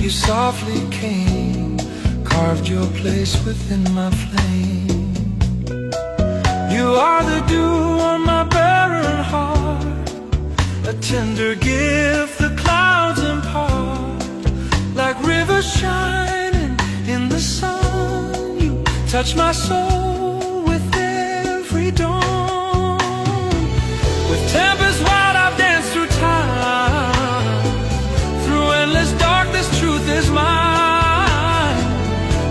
You softly came, carved your place within my flame. You are the dew on my barren heart, a tender gift the clouds impart. Like rivers shining in the sun, you touch my soul with every dawn. With tempest wild I've danced through time, through endless darkness truth is mine.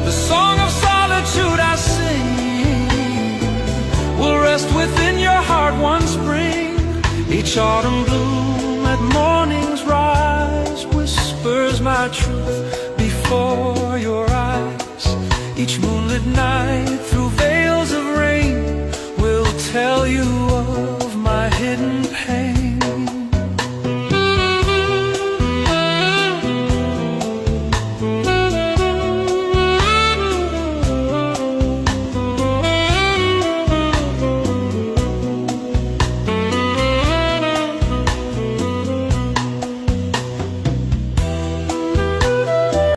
The song of solitude I sing will rest within your heart one spring. Each autumn bloom at morning's rise whispers my truth before your eyes. Each moonlit night through veils of rain will tell you of my hidden pain.